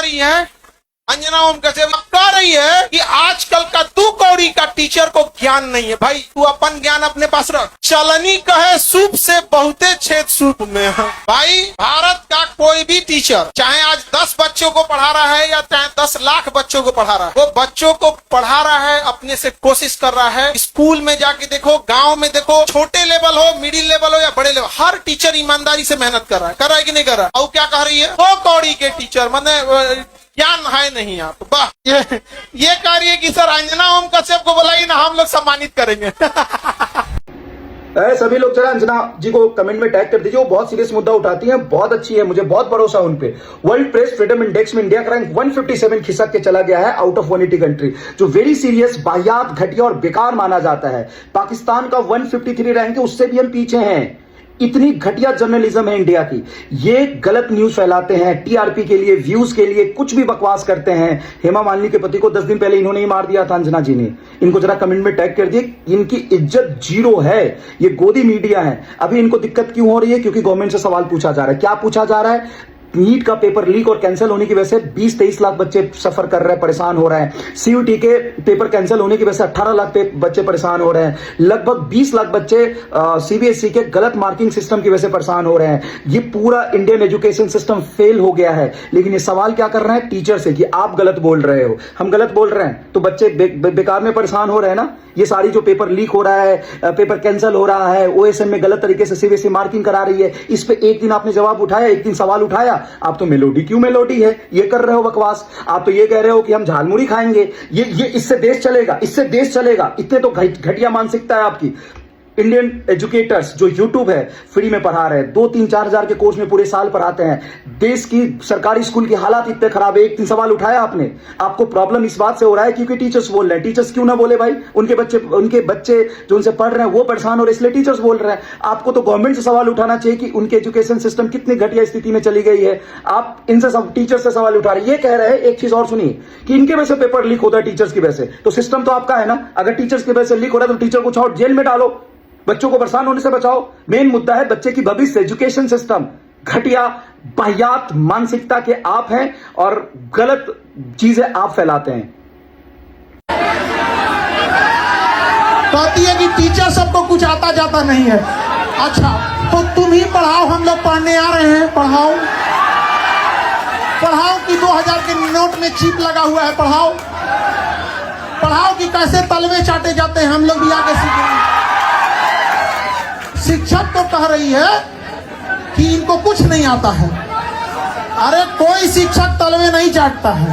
रही है अंजना ओम कश्यप, कह रही है कि आजकल का 2 कौड़ी का टीचर को ज्ञान नहीं है। भाई तू अपन ज्ञान अपने पास रख। चलनी कहे सूप से बहुते छेद सूप में है। भाई भारत का कोई भी टीचर चाहे आज 10 बच्चों को पढ़ा रहा है या चाहे 10 लाख बच्चों को पढ़ा रहा है, वो बच्चों को पढ़ा रहा है, अपने से कोशिश कर रहा है। स्कूल में जाके देखो, गाँव में देखो, छोटे लेवल हो, मिडिल लेवल हो या बड़े लेवल, हर टीचर ईमानदारी से मेहनत कर रहा है कि नहीं कर रहा है। और क्या कह रही है 2 कौड़ी के टीचर, मतलब ज्ञान है नहीं आप। वाह, ये कार्य की सर अंजना ओम कश्यप को बुलाइए ना, हम लोग सम्मानित करेंगे। सभी लोग जरा अंजना जी को कमेंट में टैग कर दीजिए, वो बहुत सीरियस मुद्दा उठाती हैं, बहुत अच्छी है, मुझे बहुत भरोसा उन पे। वर्ल्ड प्रेस फ्रीडम इंडेक्स में इंडिया का रैंक 157 खिसक के चला गया है आउट ऑफ 180 कंट्री, जो वेरी सीरियस, बाहियात, घटिया और बेकार माना जाता है। पाकिस्तान का 153 रैंक है, उससे भी हम पीछे हैं। इतनी घटिया जर्नलिज्म है इंडिया की। ये गलत न्यूज फैलाते हैं टीआरपी के लिए, व्यूज के लिए, कुछ भी बकवास करते हैं। हेमा मालिनी के पति को 10 दिन पहले इन्होंने ही मार दिया था, अंजना जी ने। इनको जरा कमेंट में टैग कर दिए, इनकी इज्जत 0 है। ये गोदी मीडिया है। अभी इनको दिक्कत क्यों हो रही है? क्योंकि गवर्नमेंट से सवाल पूछा जा रहा है। क्या पूछा जा रहा है? नीट का पेपर लीक और कैंसिल होने की वजह से 20-23 लाख बच्चे सफर कर रहे हैं, परेशान हो रहे हैं। सीयूटी के पेपर कैंसिल होने की वजह से 18 लाख बच्चे परेशान हो रहे हैं। लगभग 20 लाख बच्चे सीबीएसई के गलत मार्किंग सिस्टम की वजह से परेशान हो रहे हैं। ये पूरा इंडियन एजुकेशन सिस्टम फेल हो गया है। लेकिन ये सवाल क्या कर रहे हैं टीचर से कि आप गलत बोल रहे हो, हम गलत बोल रहे हैं, तो बच्चे बेकार में परेशान हो रहे हैं ना। ये सारी जो पेपर लीक हो रहा है, पेपर कैंसिल हो रहा है, ओएसएम में गलत तरीके से सीबीएसई मार्किंग करा रही है, इस पे एक दिन आपने जवाब उठाया, एक दिन सवाल उठाया। आप तो मेलोडी, क्यों मेलोडी है, ये कर रहे हो बकवास। आप तो ये कह रहे हो कि हम झालमुड़ी खाएंगे, ये इससे देश चलेगा, इससे देश चलेगा। इतने तो घटिया मानसिकता है आपकी। इंडियन एजुकेटर्स जो यूट्यूब है फ्री में पढ़ा रहे हैं, 2-3-4 हजार के कोर्स में पूरे साल पढ़ाते हैं। देश की सरकारी स्कूल की हालात इतने खराब है, एक दिन सवाल उठाया आपने। आपको प्रॉब्लम इस बात से हो रहा है क्योंकि टीचर्स बोल रहे हैं। टीचर्स क्यों ना बोले भाई? उनके बच्चे जो उनसे पढ़ रहे हैं वो परेशान हो रहे, इसलिए टीचर्स बोल रहे हैं। आपको तो गवर्नमेंट से सवाल उठाना चाहिए कि उनके एजुकेशन सिस्टम कितनी घटिया स्थिति में चली गई है। आप इनसे सब टीचर्स से सवाल उठा रहे हैं। ये कह रहे हैं, एक चीज और सुनिए, कि इनके वजह से पेपर लीक होता है, टीचर्स की वजह से। तो सिस्टम तो आपका है ना। अगर टीचर्स की वजह से लीक हो रहा है तो टीचर को छोड़ जेल में डालो, बच्चों को परेशान होने से बचाओ। मेन मुद्दा है बच्चे की भविष्य, एजुकेशन सिस्टम। घटिया बाहियात मानसिकता के आप हैं और गलत चीजें आप फैलाते हैं। कहती है कि टीचर सबको कुछ आता जाता नहीं है। अच्छा तो तुम ही पढ़ाओ, हम लोग पढ़ने आ रहे हैं, पढ़ाओ कि 2000 के नोट में चिप लगा हुआ है, पढ़ाओ कि कैसे तलवे चाटे जाते हैं, हम लोग भी आके सीखेंगे। शिक्षक तो कह रही है कि इनको कुछ नहीं आता है। अरे कोई शिक्षक तलवे नहीं चाटता है।